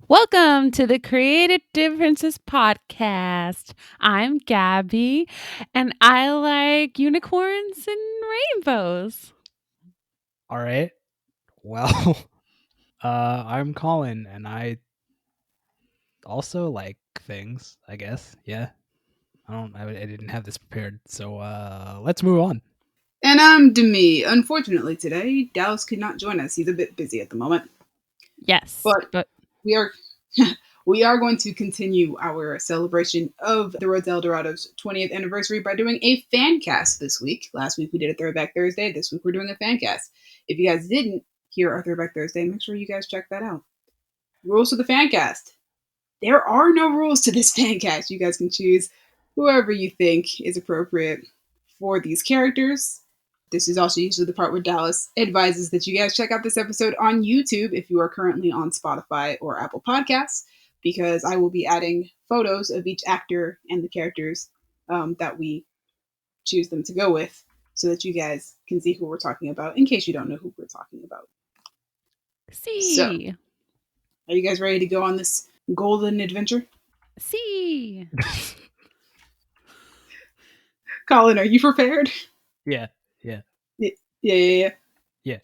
Welcome to the Creative Differences Podcast. I'm Gabby, and I like unicorns and rainbows. All right. Well, I'm Colin, and I also like things. I guess. Yeah. I didn't have this prepared, so let's move on. And I'm Demi. Unfortunately, today Dallas could not join us. He's a bit busy at the moment, Yes, but we are we are going to continue our celebration of the Road to Dorado's 20th anniversary by doing a fan cast this week. Last week we did a Throwback Thursday. This week we're doing a fan cast. If you guys didn't hear our Throwback Thursday, make sure you guys check that out. Rules to the fan cast. There are no rules to this fan cast. You guys can choose whoever you think is appropriate for these characters. This is also usually the part where Dallas advises that you guys check out this episode on YouTube if you are currently on Spotify or Apple Podcasts, because I will be adding photos of each actor and the characters that we choose them to go with so that you guys can see who we're talking about in case you don't know who we're talking about. see. So, are you guys ready to go on this golden adventure? See. Colin, are you prepared? Yeah. Yeah. Yeah.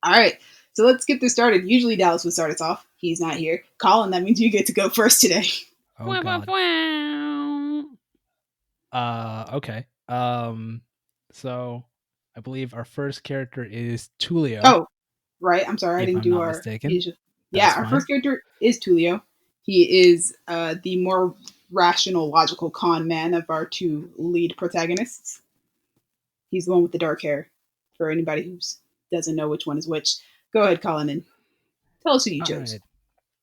All right. So let's get this started. Usually Dallas would start us off. He's not here. Colin, that means you get to go first today. Oh Wah, wah, God. wah. Okay. So I believe our first character is Tulio. Oh, right. I'm sorry. I If didn't I'm do not our mistaken. usual. That's Yeah, our fine. first character is Tulio. He is the more rational, logical con man of our two lead protagonists. He's the one with the dark hair. For anybody who doesn't know which one is which, go ahead, Colin, and tell us who you All chose. right.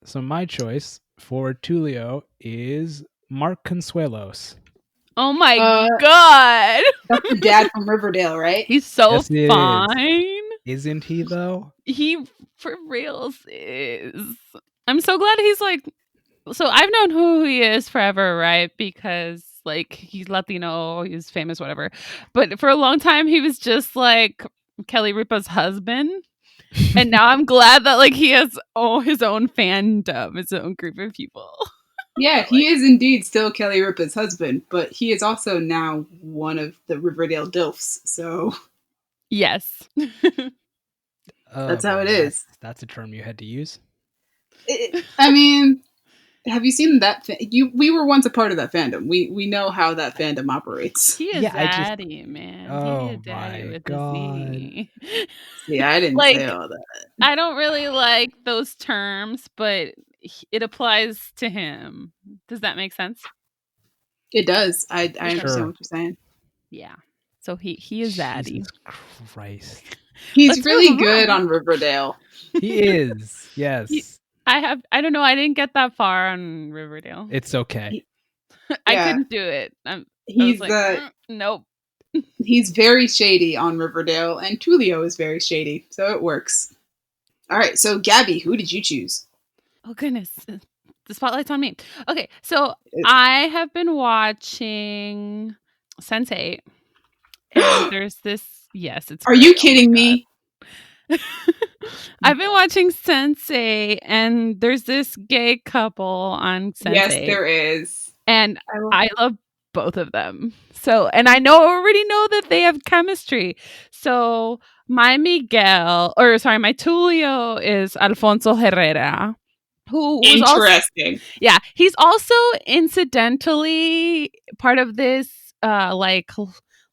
So my choice for Tulio is Mark Consuelos. Oh my God. That's the dad from Riverdale, right? He's so Yes, he is. fine. Isn't he though? He for reals is. I'm so glad he's like. So I've known who he is forever, right? Because like he's Latino, he's famous, whatever. But for a long time, he was just like Kelly Ripa's husband. And now I'm glad that like he has his own fandom, his own group of people. Yeah, he is indeed still Kelly Ripa's husband, but he is also now one of the Riverdale Dilfs. So Yes. that's how it is. That's a term you had to use. I mean, have you seen that? We were once a part of that fandom. We know how that fandom operates. He is daddy, man. Oh he is daddy my with God. the Z. Yeah, I didn't Like, say all that. I don't really like those terms, but it applies to him. Does that make sense? It does. I Sure. understand what you're saying. Yeah. So he is daddy. Jesus Christ. He's Let's really move good on. on Riverdale. He is. Yes. I don't know. I didn't get that far on Riverdale. It's okay. I couldn't do it. He's nope. He's very shady on Riverdale, and Tulio is very shady, so it works. All right, so Gabby, who did you choose? Oh goodness, the spotlight's on me. Okay, so I have been watching Sense8, and there's this. Yes, it's. Are you kidding me? I've been watching Sense8, and there's this gay couple on Sense8. Yes, there is, and I love both of them. So, and I already know that they have chemistry. So my Tulio is Alfonso Herrera, who was interesting. He's also incidentally part of this like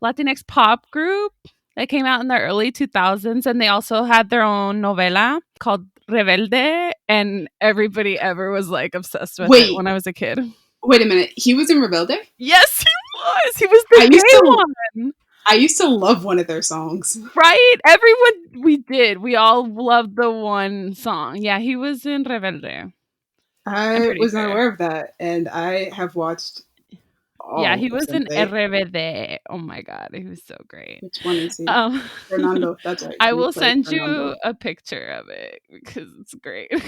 Latinx pop group that came out in the early 2000s, and they also had their own novela called Rebelde, and everybody ever was like obsessed with it when I was a kid. Wait a minute, he was in Rebelde? Yes, he was. He was the gay one. I used to love one of their songs. Right? Everyone, we all loved the one song. Yeah, he was in Rebelde. I was not aware of that, and I have watched Yeah, he was in RBD. Oh my God, he was so great. Which one is he? Fernando, that's right. I will send you a picture of it because it's great. Oh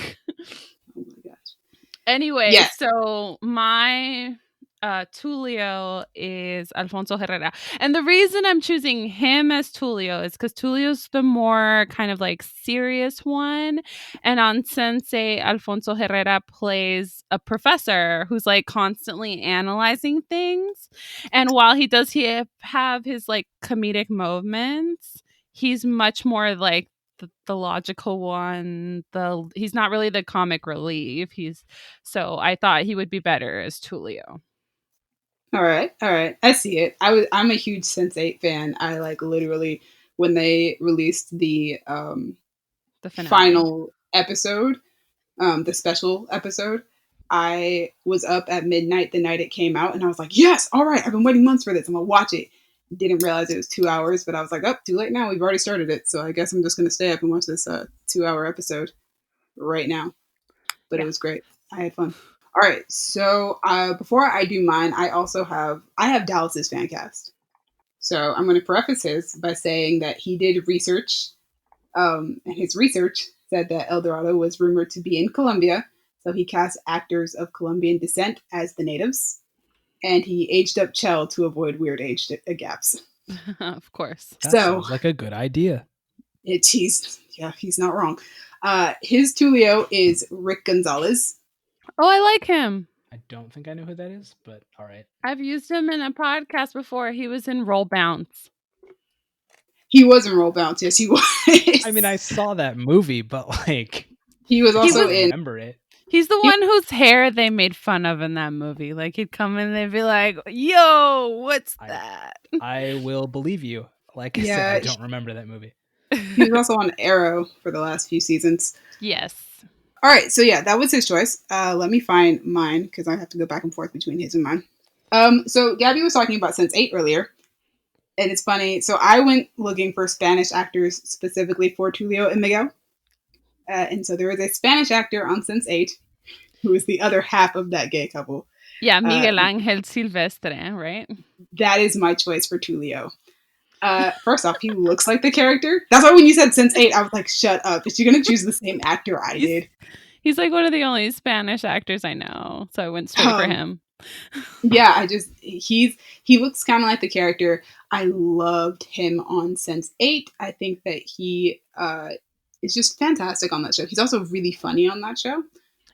my gosh. Anyway, so my Tulio is Alfonso Herrera. And the reason I'm choosing him as Tulio is because Tulio's the more kind of like serious one. And on Sensei, Alfonso Herrera plays a professor who's like constantly analyzing things. And while he have his like comedic moments, he's much more like the logical one. He's not really the comic relief. So I thought he would be better as Tulio. All right, all right. I see it. I'm a huge Sense8 fan. I like literally when they released The finale. final episode, the special episode. I was up at midnight the night it came out, and I was like, "Yes, all right. I've been waiting months for this. I'm gonna watch it." Didn't realize it was 2 hours, but I was like, "Oh, too late now. We've already started it, so I guess I'm just gonna stay up and watch this 2 hour episode right now." But It was great. I had fun. All right, so before I do mine, I have Dallas's fan cast. So I'm going to preface his by saying that he did research, and his research said that El Dorado was rumored to be in Colombia, so he cast actors of Colombian descent as the natives, and he aged up Chel to avoid weird age gaps. Of course. That sounds like a good idea. He's not wrong. His Tulio is Rick Gonzalez. Oh, I like him. I don't think I know who that is, but all right. I've used him in a podcast before. He was in Roll Bounce. He was in Roll Bounce. Yes, he was. I mean, I saw that movie, but like he was also in. Remember it? He's the one whose hair they made fun of in that movie. Like he'd come in and they'd be like, "Yo, what's that?" I will believe you. Like I said, I don't remember that movie. He was also on Arrow for the last few seasons. Yes. All right, so yeah, that was his choice. Let me find mine because I have to go back and forth between his and mine. So Gabby was talking about Sense8 earlier, and it's funny. So I went looking for Spanish actors specifically for Tulio and Miguel, and so there was a Spanish actor on Sense8 who is the other half of that gay couple. Yeah, Miguel Ángel Silvestre, right? That is my choice for Tulio. First off, he looks like the character. That's why when you said Sense8, I was like, shut up. Is she going to choose the same actor I did? He's like one of the only Spanish actors I know. So I went straight for him. Yeah, he looks kind of like the character. I loved him on Sense8. I think that he is just fantastic on that show. He's also really funny on that show.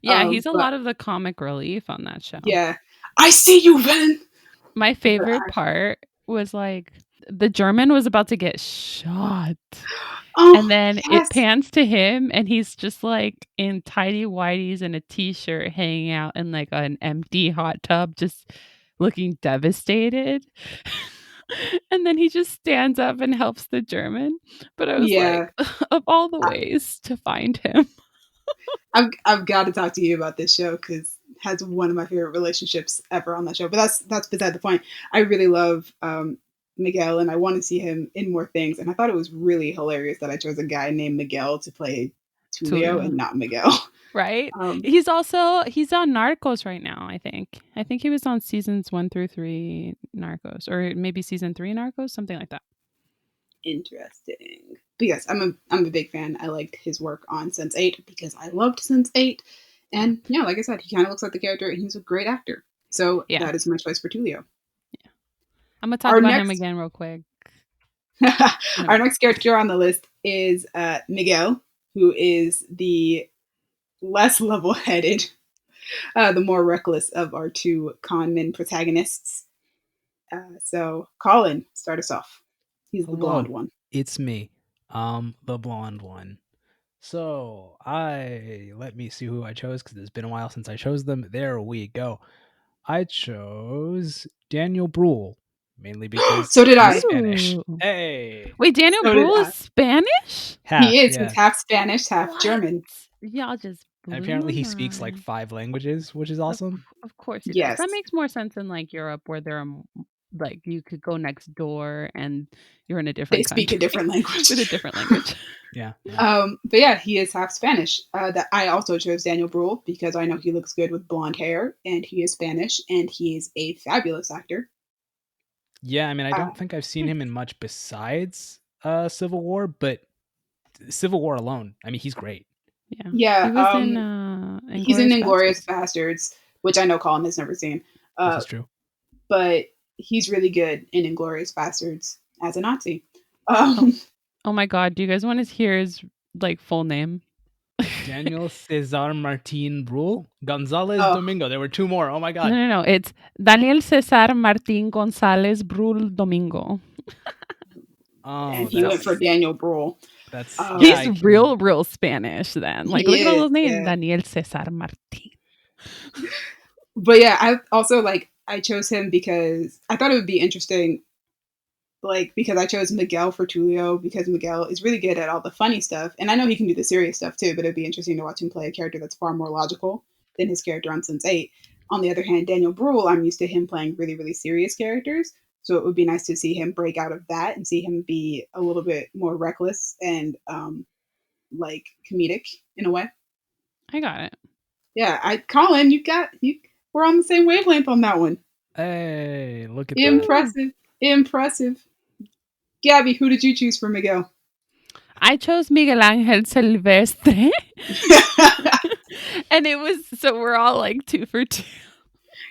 Yeah, he's a lot of the comic relief on that show. Yeah. I see you, Ven! My favorite part was like, the German was about to get shot. Oh, and then it pans to him and he's just like in tidy whities and a t-shirt hanging out in like an empty hot tub, just looking devastated. And then he just stands up and helps the German. But I was like, of all the ways to find him. I've got to talk to you about this show because it has one of my favorite relationships ever on that show. But that's beside the point. I really love Miguel, and I want to see him in more things. And I thought it was really hilarious that I chose a guy named Miguel to play Tulio and not Miguel. Right. He's on Narcos right now, I think. I think he was on seasons 1 through 3 Narcos, or maybe season 3 Narcos, something like that. Interesting. But yes, I'm a big fan. I liked his work on Sense8 because I loved Sense8. And yeah, like I said, he kind of looks like the character and he's a great actor. So that is my choice for Tulio. Yeah. I'm going to talk about him again real quick. Our next character on the list is Miguel, who is the less level-headed, the more reckless of our two con men protagonists. So, Colin, start us off. He's the blonde one. It's me, the blonde one. So, let me see who I chose because it's been a while since I chose them. There we go. I chose Daniel Bruhl, mainly because so did I. Spanish. Hey, wait, Daniel Bruhl is Spanish? He is. He's half Spanish, half German. Y'all just. Apparently, he speaks like 5 languages, which is awesome. Of course, he does. That makes more sense in like Europe, where there are like you could go next door and you're in a different country. They speak a different language. With a different language. Yeah. But yeah, he is half Spanish. That I also chose Daniel Bruhl because I know he looks good with blonde hair, and he is Spanish, and he is a fabulous actor. Yeah, I mean, I don't think I've seen him in much besides Civil War, but Civil War alone, I mean, he's great. Yeah. He was he's in Inglourious Bastards, which I know Colin has never seen. This is true. but he's really good in Inglorious Bastards as a Nazi. Oh my god, do you guys want to hear his like full name? Daniel Cesar Martin Brule, Gonzalez Oh. Domingo. There were two more. Oh my god. No. It's Daniel Cesar Martín González Brul Domingo. Oh, And he went for Daniel Brule. That's He's real Spanish then. Like, look at all those names. Yeah. Daniel Cesar Martín. But yeah, I also I chose him because I thought it would be interesting, because I chose Miguel for Tulio because Miguel is really good at all the funny stuff, and I know he can do the serious stuff too. But it'd be interesting to watch him play a character that's far more logical than his character on Sense8. On the other hand, Daniel Brühl, I'm used to him playing really, really serious characters, so it would be nice to see him break out of that and see him be a little bit more reckless and comedic in a way. I got it. Yeah, Colin, we're on the same wavelength on that one. Hey, look at that. Impressive. Gabby, who did you choose for Miguel? I chose Miguel Ángel Silvestre. And we're all like 2 for 2.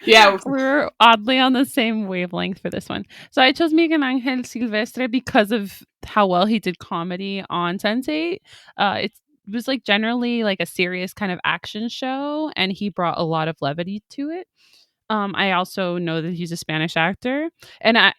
Yeah. We're oddly on the same wavelength for this one. So I chose Miguel Ángel Silvestre because of how well he did comedy on Sense8. It was like generally like a serious kind of action show, and he brought a lot of levity to it. I also know that he's a Spanish actor, and I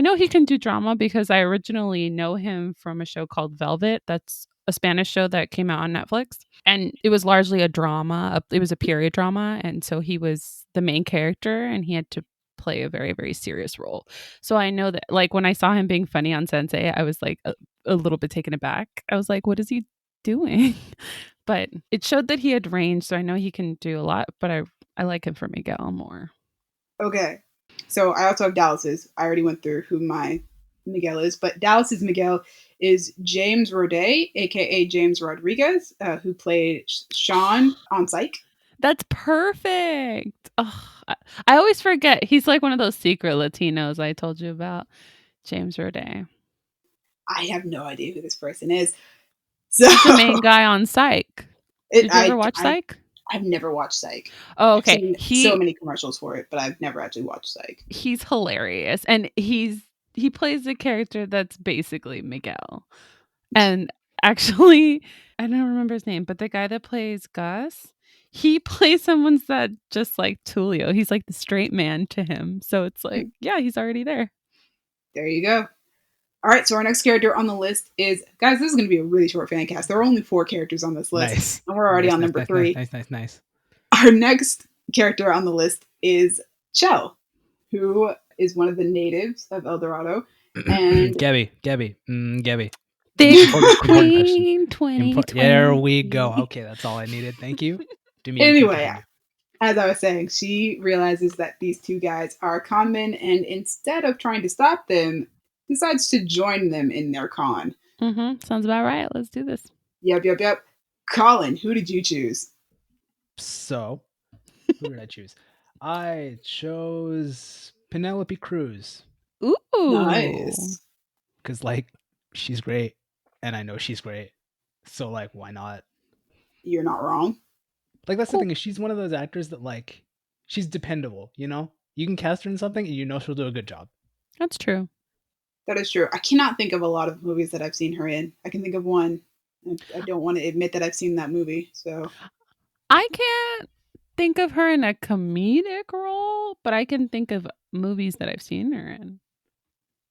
know he can do drama because I originally know him from a show called Velvet. That's a Spanish show that came out on Netflix, and it was largely a drama. It was a period drama, and so he was the main character, and he had to play a very, very serious role. So I know that, like, when I saw him being funny on Sensei, I was like a little bit taken aback. I was like, what is he doing? But it showed that he had range, so I know he can do a lot, but I like him for Miguel more. Okay. So I also have Dallas's. I already went through who my Miguel is, but Dallas's Miguel is James Roday, aka James Rodriguez, who played Sean on Psych. That's perfect. Oh, I always forget. He's like one of those secret Latinos I told you about. James Roday. I have no idea who this person is. So he's the main guy on Psych. Did you ever watch Psych? I've never watched Psych. Oh, okay. I've seen so many commercials for it, but I've never actually watched Psych. He's hilarious, and he plays a character that's basically Miguel. And actually, I don't remember his name, but the guy that plays Gus, he plays someone that just like Tulio. He's like the straight man to him. So it's like, yeah, he's already there. There you go. All right, so our next character on the list is, guys, this is going to be a really short fan cast. There are only 4 characters on this list, nice. And we're already on number 3. Nice. Our next character on the list is Chel, who is one of the natives of El Dorado. And Gabby. Big Queen 2020. There we go. Okay, that's all I needed. Thank you. Anyway, as I was saying, she realizes that these 2 guys are con men, and instead of trying to stop them, decides to join them in their con. Sounds about right. Let's do this. Yep. Colin, who did you choose? So, who did I choose? I chose Penelope Cruz. Ooh. Nice. Because, she's great, and I know she's great. So, why not? You're not wrong. That's the thing, is she's one of those actors that, she's dependable, you know? You can cast her in something, and you know she'll do a good job. That's true. That is true. I cannot think of a lot of movies that I've seen her in. I can think of one. I don't want to admit that I've seen that movie, so... I can't think of her in a comedic role, but I can think of movies that I've seen her in.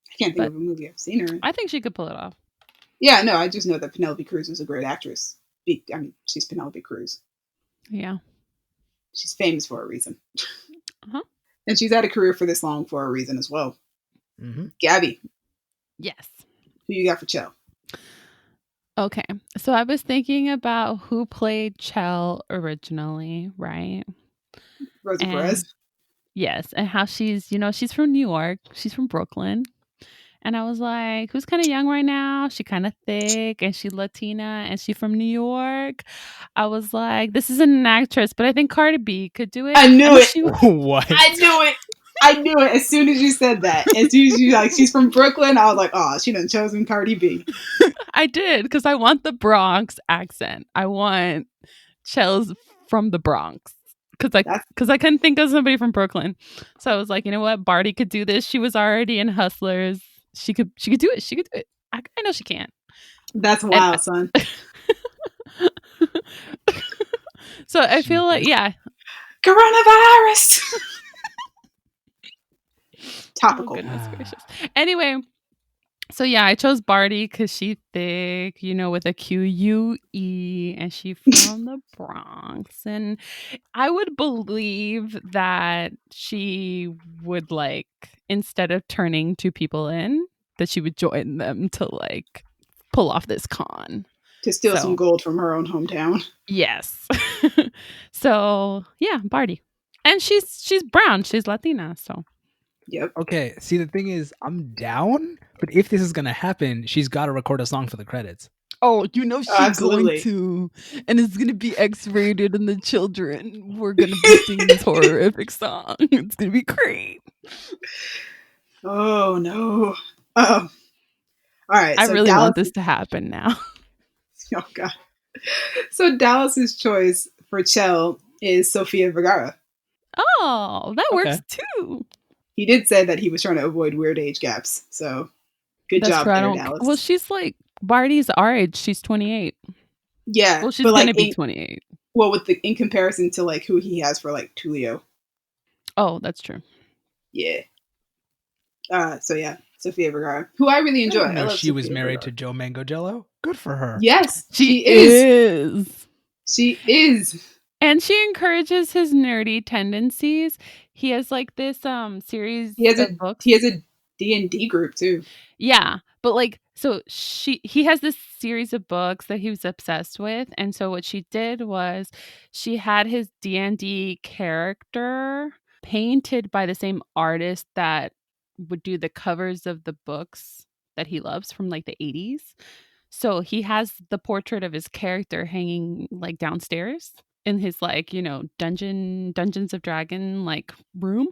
I can't think of a movie I've seen her in. I think she could pull it off. Yeah, no, I just know that Penelope Cruz is a great actress. I mean, she's Penelope Cruz. Yeah. She's famous for a reason. And she's had a career for this long for a reason as well. Gabby. Yes. Who you got for Chel? Okay, so I was thinking about who played Chel originally, right? Rosa Perez. Yes, and how she's from New York. She's from Brooklyn. And I was like, who's kind of young right now? She kind of thick, and she Latina, and she from New York. I was like, this isn't an actress, but I think Cardi B could do it. I knew it. What? I knew it as soon as you said that. As soon as you she's from Brooklyn, I was like, oh, she done chosen Cardi B. I did, because I want the Bronx accent. I want Chel's from the Bronx. because I couldn't think of somebody from Brooklyn. So I was like, you know what, Barty could do this. She was already in Hustlers. She could do it. She could do it. I know she can. That's And wild, son. so I feel like, yeah. Coronavirus. Topical. Oh, goodness gracious. Anyway, so yeah, I chose Barty because she's thick, with a QUE, and she's from the Bronx. And I would believe that she would, like, instead of turning two people in, that she would join them to, like, pull off this con. To steal some gold from her own hometown. Yes. So yeah, Barty. And she's brown. She's Latina, so. Yep. Okay, see, the thing is, I'm down, but if this is gonna happen, she's got to record a song for the credits. Oh, she's absolutely. going to, and it's gonna be X-rated, and the children we're gonna be singing this horrific song. It's gonna be great. Oh no. All right. I really want this to happen now. Oh god. So Dallas's choice for Chel is Sofia Vergara. Oh, that works too. He did say that he was trying to avoid weird age gaps. So good job there, Dallas. Well, she's like Barty's our age. She's 28. Yeah. Well, she's gonna be 28. Well, in comparison to like who he has for like Tulio. Oh, that's true. Yeah. So yeah, Sofia Vergara, who I really enjoy. I love she was married to Joe Manganiello. Good for her. Yes, she is. She is. And she encourages his nerdy tendencies. He has like this series of books. He has a D&D group too. Yeah, but like so he has this series of books that he was obsessed with, and so what she did was she had his D&D character painted by the same artist that would do the covers of the books that he loves from like the 80s. So he has the portrait of his character hanging like downstairs in his like, Dungeons of Dragon like room.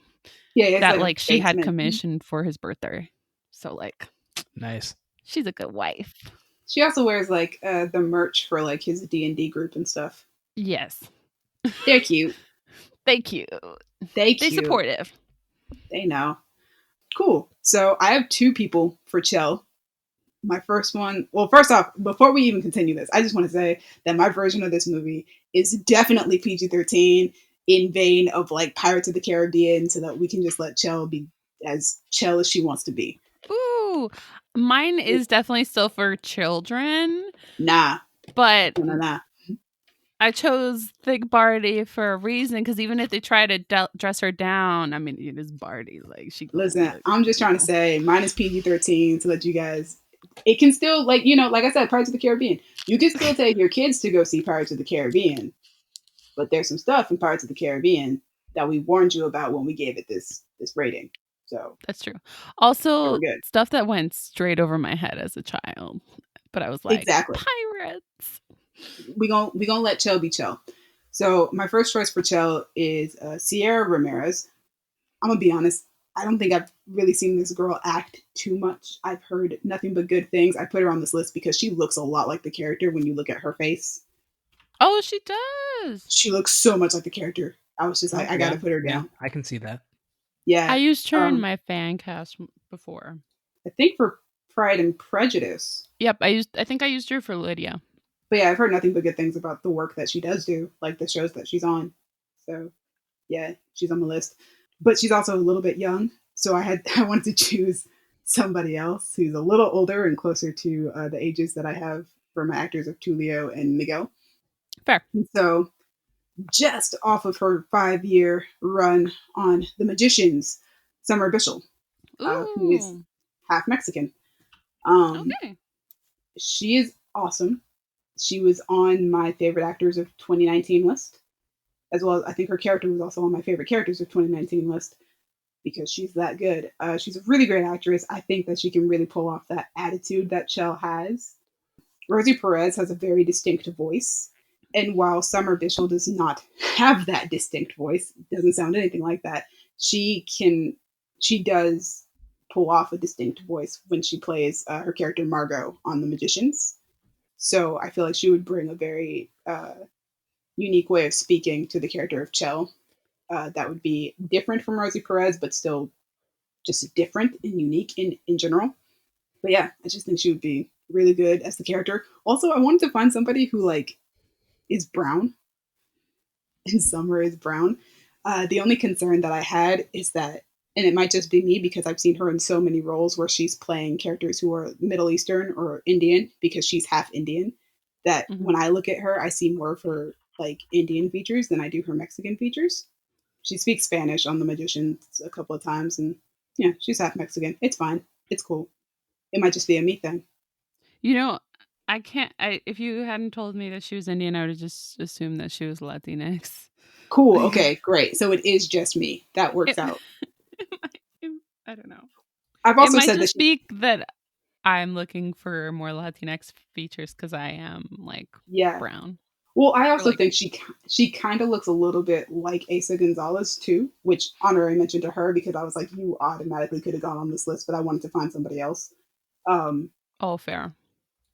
Yeah, that like she had commissioned for his birthday. So like nice. She's a good wife. She also wears like the merch for like his D&D group and stuff. Yes. They're cute. They cute. They supportive. They know. Cool. So I have two people for Chel. My first one, well, first off, before we even continue this, I just want to say that my version of this movie is definitely PG-13 in vein of like Pirates of the Caribbean, so that we can just let Chel be as Chel as she wants to be. Ooh, mine is definitely still for children. Nah. But nah. I chose Thick Barty for a reason, because even if they try to dress her down, I mean, it is Barty. Like listen, I'm just trying to say mine is PG-13 so that you guys, it can still like I said, Pirates of the Caribbean. You can still take your kids to go see Pirates of the Caribbean, but there's some stuff in Pirates of the Caribbean that we warned you about when we gave it this rating. So that's true. Also, stuff that went straight over my head as a child, but I was like, exactly. Pirates. We gonna let Chel be Chel. So my first choice for Chel is Sierra Ramirez. I'm gonna be honest. I don't think I've really seen this girl act too much. I've heard nothing but good things. I put her on this list because she looks a lot like the character when you look at her face. Oh, she does. She looks so much like the character. I was just like, I gotta put her down. I can see that. Yeah. I used her in my fan cast before. I think for Pride and Prejudice. Yep, I think I used her for Lydia. But yeah, I've heard nothing but good things about the work that she does do, like the shows that she's on. So yeah, she's on the list. But she's also a little bit young, so I wanted to choose somebody else who's a little older and closer to the ages that I have for my actors of Tulio and Miguel. Fair. And so just off of her 5-year run on The Magicians, Summer Bishel, who is half Mexican. Okay. She is awesome. She was on my favorite actors of 2019 list, as well as I think her character was also on my favorite characters of 2019 list because she's that good. She's a really great actress. I think that she can really pull off that attitude that Chel has. Rosie Perez has a very distinct voice. And while Summer Bishel does not have that distinct voice, doesn't sound anything like that, she does pull off a distinct voice when she plays her character Margot on The Magicians. So I feel like she would bring a very unique way of speaking to the character of Chel. That would be different from Rosie Perez, but still just different and unique in general. But yeah, I just think she would be really good as the character. Also, I wanted to find somebody who like is brown and Summer is brown. The only concern that I had is that, and it might just be me because I've seen her in so many roles where she's playing characters who are Middle Eastern or Indian because she's half Indian. That Mhm. when I look at her, I see more of her like Indian features than I do her Mexican features. She speaks Spanish on The Magicians a couple of times, and yeah, she's half Mexican. It's fine. It's cool. It might just be a me thing. You know, I can't. If you hadn't told me that she was Indian, I would have just assumed that she was Latinx. Cool. Like, Okay, great. So it is just me. That works it, out. I don't know. I've It also might said that just she, be that I'm looking for more Latinx features because I am like yeah. brown Well, I or also like think she kind of looks a little bit like Asa Gonzalez too, which honorary mention to her because I was like, you automatically could have gone on this list, but I wanted to find somebody else. Um, all fair.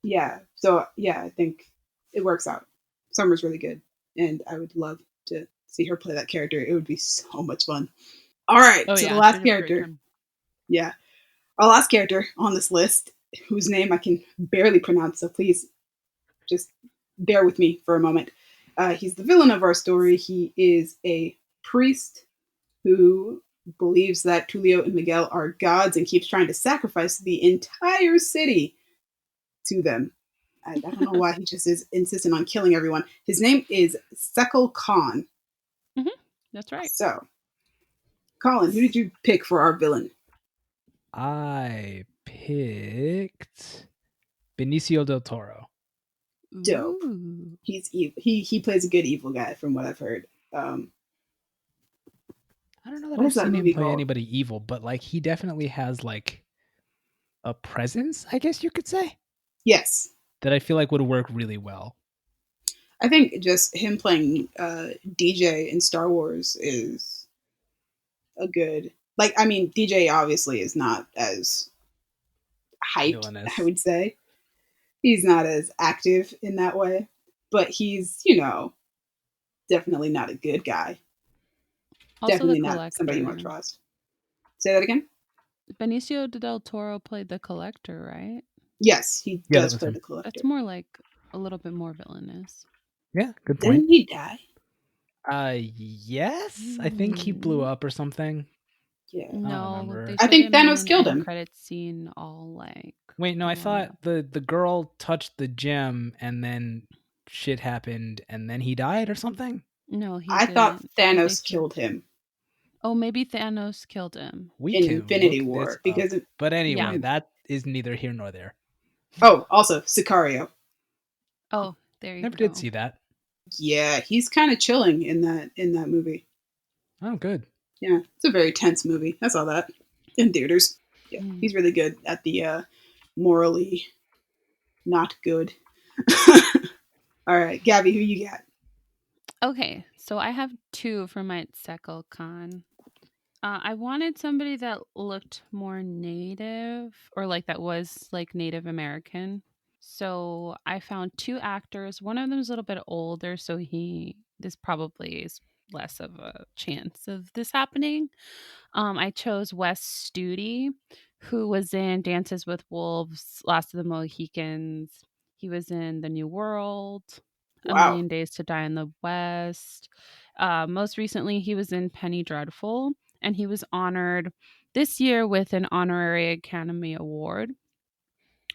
yeah, so yeah, I think it works out. Summer's really good, and I would love to see her play that character. It would be so much fun. All right, Oh so the yeah, she'd last have a great character, time. yeah, our last character on this list, whose name I can barely pronounce, so please just bear with me for a moment. He's the villain of our story. He is a priest who believes that Tulio and Miguel are gods and keeps trying to sacrifice the entire city to them. I don't know why he just is insistent on killing everyone. His name is Tzekal-Kan. Hmm. That's right. So, Colin, who did you pick for our villain? I picked Benicio del Toro. Dope. Ooh. He's evil. He plays a good evil guy from what I've heard. I don't know that What I've is that seen him movie play called? anybody evil, but like he definitely has like a presence, I guess you could say, Yes, that I feel like would work really well. I think just him playing DJ in Star Wars is a good. Like, I mean, DJ obviously is not as hyped. I Villainous. would say he's not as active in that way, but he's definitely not a good guy. Also, the Definitely not somebody you want to collector. trust. Say that again. Benicio del Toro played the collector, right? Yes, he Yeah, that does was play him. the That's collector. more like a little bit more villainous. Yeah, good point. Didn't he die? Yes, I think he blew up or something. Yeah. I don't No, they remember. I showed think him in Thanos an killed end him. credit scene, all like Wait, no, I blown thought up. the girl touched the gem and then shit happened and then he died or something. No, he I thought didn't. They Thanos showed. killed him Oh, maybe Thanos killed him. We in can Infinity look this War up. because But anyway, Yeah. that is neither here nor there. oh, also Sicario. Oh, there you Never did go. see that. Yeah, he's kind of chilling in that movie. Oh, good. Yeah, it's a very tense movie. I saw that in theaters. Yeah, Hmm. he's really good at the morally not good. All right, Gabby, who you got? Okay, so I have two for my Tzekal-Kan. I wanted somebody that looked more native or like that was like Native American. So I found two actors. One of them is a little bit older, so this probably is less of a chance of this happening. I chose Wes Studi, who was in Dances with Wolves, Last of the Mohicans. He was in The New World, A Wow, Million Days to Die in the West. Most recently, he was in Penny Dreadful, and he was honored this year with an honorary Academy Award.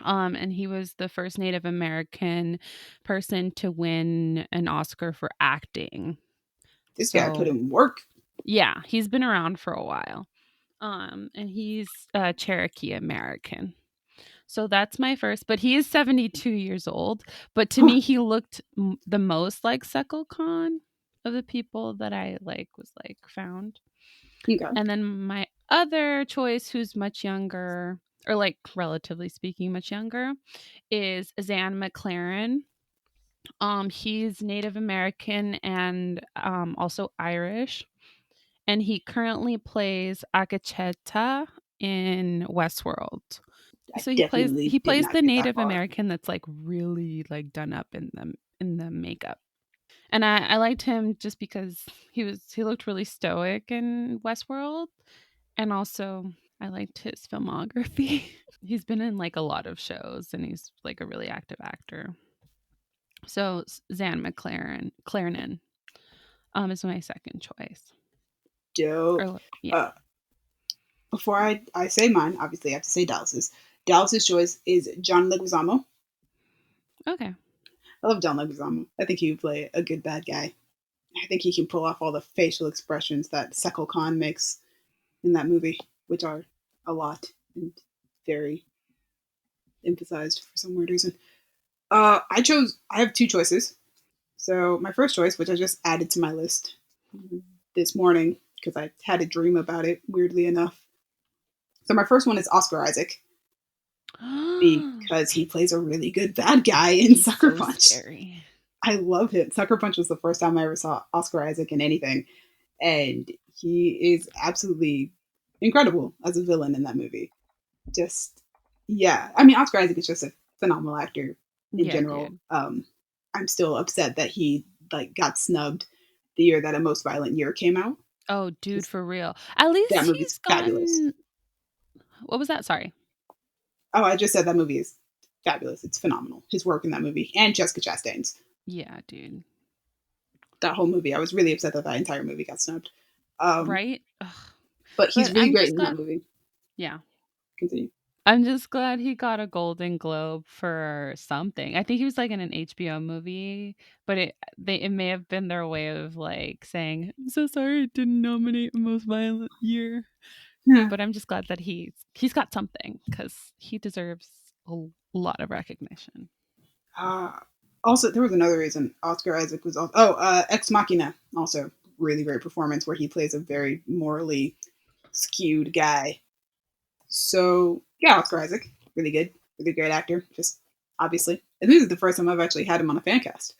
And he was the first Native American person to win an Oscar for acting. this guy put So, in work. yeah, he's been around for a while. And he's Cherokee American. So that's my first, but he is 72 years old. But to me, he looked the most like Tzekal-Kan of the people that I was found. Okay, And then my other choice, who's much younger, or like relatively speaking, much younger, is Zan McLaren. He's Native American and also Irish, and he currently plays Akacheta in Westworld. I So he plays definitely he did plays not the get that Native far. American that's like really like done up in the makeup. And I liked him just because he looked really stoic in Westworld, and also I liked his filmography. He's been in like a lot of shows, and he's like a really active actor. So Zan McClarnon is my second choice. Dope. Yeah. Before I say mine, obviously I have to say Dallas's. Dallas's choice is John Leguizamo. Okay. I love John Leguizamo. I think he would play a good bad guy. I think he can pull off all the facial expressions that Tzekal-Kan makes in that movie, which are a lot and very emphasized for some weird reason. I have two choices. So my first choice, which I just added to my list this morning because I had a dream about it, weirdly enough. So my first one is Oscar Isaac because he plays a really good bad guy in Sucker Punch. Scary. I love him. Sucker Punch was the first time I ever saw Oscar Isaac in anything, and he is absolutely incredible as a villain in that movie. Just yeah, I mean Oscar Isaac is just a phenomenal actor in general. I'm still upset that he like got snubbed the year that A Most Violent Year came out. Oh, dude, for real. At least that movie's fabulous. What was that? Sorry. Oh, I just said that movie is fabulous. It's phenomenal. His work in that movie and Jessica Chastain's. Yeah, dude. That whole movie, I was really upset that entire movie got snubbed. Right? Ugh. But he's really great in that movie. Yeah. Continue. I'm just glad he got a Golden Globe for something. I think he was like in an HBO movie, but it may have been their way of like saying, "I'm so sorry it didn't nominate Most Violent Year." Yeah. But I'm just glad that he's got something because he deserves a lot of recognition. Also, there was another reason Oscar Isaac was Ex Machina, also really great performance where he plays a very morally skewed guy. So yeah, Oscar Isaac, really good, really great actor. Just obviously, and this is the first time I've actually had him on a fan cast.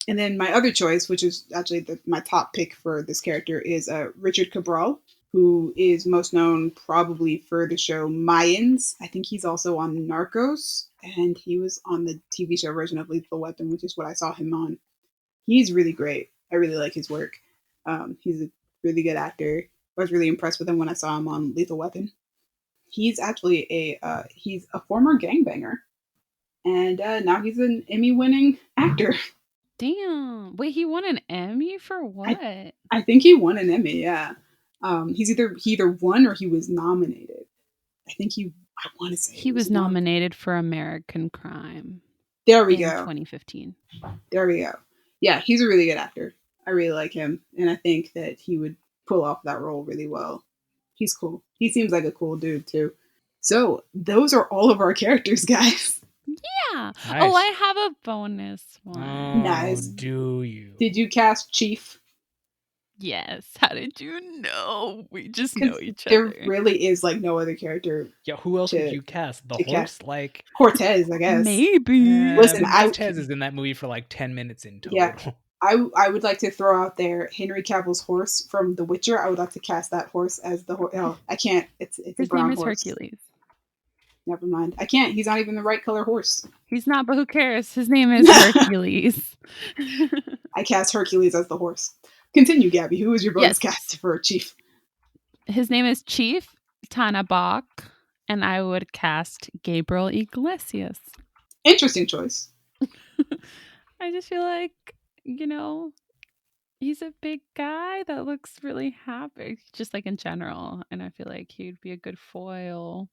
And then my other choice, which is actually my top pick for this character, is Richard Cabral, who is most known probably for the show Mayans. I think he's also on Narcos, and he was on the TV show version of Lethal Weapon, which is what I saw him on. He's really great. I really like his work. He's a really good actor. I was really impressed with him when I saw him on Lethal Weapon. He's actually he's a former gangbanger, and now he's an Emmy-winning actor. Damn! Wait, he won an Emmy for what? I think he won an Emmy. Yeah, he either won or he was nominated. I think I want to say he was nominated for American Crime. There we go. 2015. There we go. Yeah, he's a really good actor. I really like him, and I think that he would pull off that role really well. He's cool. He seems like a cool dude too. So those are all of our characters, guys. Yeah. Nice. Oh, I have a bonus one. Oh, nice. Do you? Did you cast Chief? Yes. How did you know? We just know each other. There really is like no other character. Yeah, who else would you cast? The horse? Cast. Like Cortez, I guess. Maybe. Listen, Cortez is in that movie for like 10 minutes in total. Yeah. I would like to throw out there Henry Cavill's horse from The Witcher. I would like to cast that horse as the horse. Oh, I can't. It's his a brown name is horse. Hercules. Never mind. I can't. He's not even the right color horse. He's not, but who cares? His name is Hercules. I cast Hercules as the horse. Continue, Gabby. Who is your bonus cast for Chief? His name is Chief Tanabak, and I would cast Gabriel Iglesias. Interesting choice. I just feel like, he's a big guy that looks really happy, just like in general. And I feel like he would be a good foil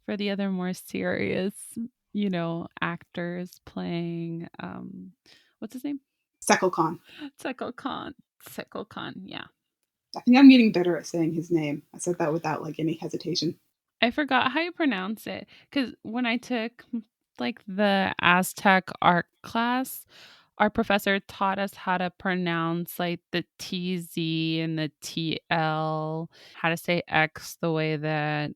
for the other more serious, actors playing, what's his name? Tzekal-Kan. Tzekal-Kan, yeah. I think I'm getting better at saying his name. I said that without like any hesitation. I forgot how you pronounce it because when I took like the Aztec art class, our professor taught us how to pronounce like the TZ and the TL, how to say X the way that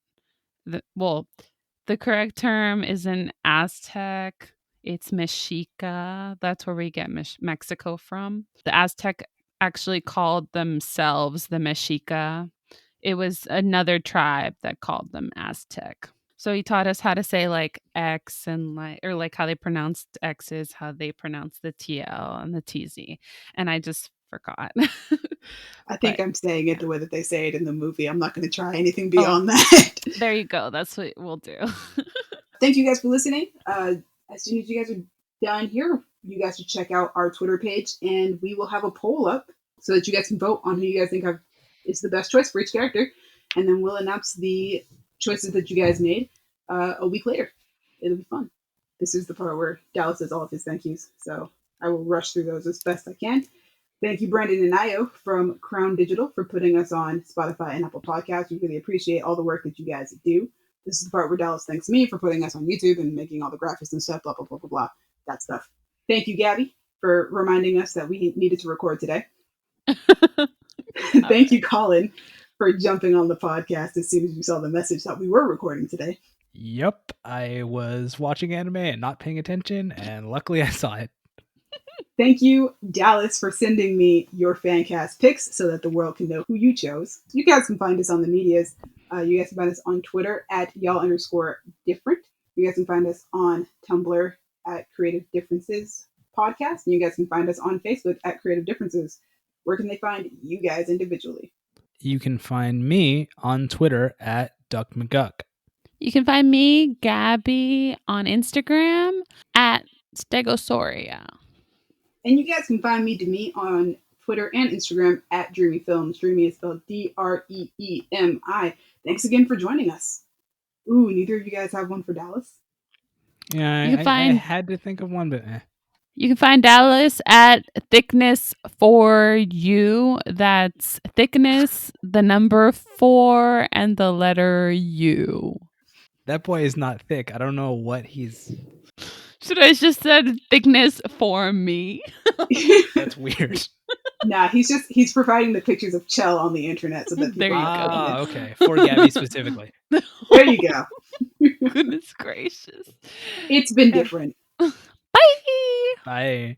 the correct term is in Aztec. It's Mexica. That's where we get Mexico from. The Aztec actually called themselves the Mexica. It was another tribe that called them Aztec. So he taught us how to say like X and like, or like how they pronounced X's, how they pronounce the TL and the TZ. And I just forgot. I think But I'm saying it the way that they say it in the movie. I'm not going to try anything Oh. beyond that. there you go. That's what we'll do. Thank you guys for listening. As soon as you guys are done here, you guys should check out our Twitter page, and we will have a poll up so that you guys can vote on who you guys think is the best choice for each character, and then we'll announce the choices that you guys made a week later. It'll be fun. This is the part where Dallas does all of his thank yous, so I will rush through those as best I can. Thank you, Brandon and Ayo from Crown Digital, for putting us on Spotify and Apple Podcasts. We really appreciate all the work that you guys do. This is the part where Dallas thanks me for putting us on YouTube and making all the graphics and stuff, blah, blah, blah, blah, blah. That stuff. Thank you, Gabby, for reminding us that we needed to record today. Thank you, Colin, for jumping on the podcast as soon as you saw the message that we were recording today. Yep, I was watching anime and not paying attention, and luckily I saw it. Thank you, Dallas, for sending me your Fancast picks so that the world can know who you chose. You guys can find us on the medias. You guys can find us on Twitter at y'all_different. You guys can find us on Tumblr at Creative Differences Podcast. And you guys can find us on Facebook at Creative Differences. Where can they find you guys individually? You can find me on Twitter at Duck McGuck. You can find me, Gabby, on Instagram at Stegosauria. And you guys can find me, Demi, on Twitter and Instagram at Dreamy Films. Dreamy is spelled DREEMI. Thanks again for joining us. Ooh, neither of you guys have one for Dallas? Yeah, I had to think of one, but You can find Dallas at Thickness for You. That's thickness, the number 4, and the letter U. That boy is not thick. I don't know what he's... Should I just said thickness for me? That's weird. Nah, he's providing the pictures of Chel on the internet so that people There you go. Ah, okay. For Gabby specifically. There you go. Goodness gracious. It's been different. Bye. Bye.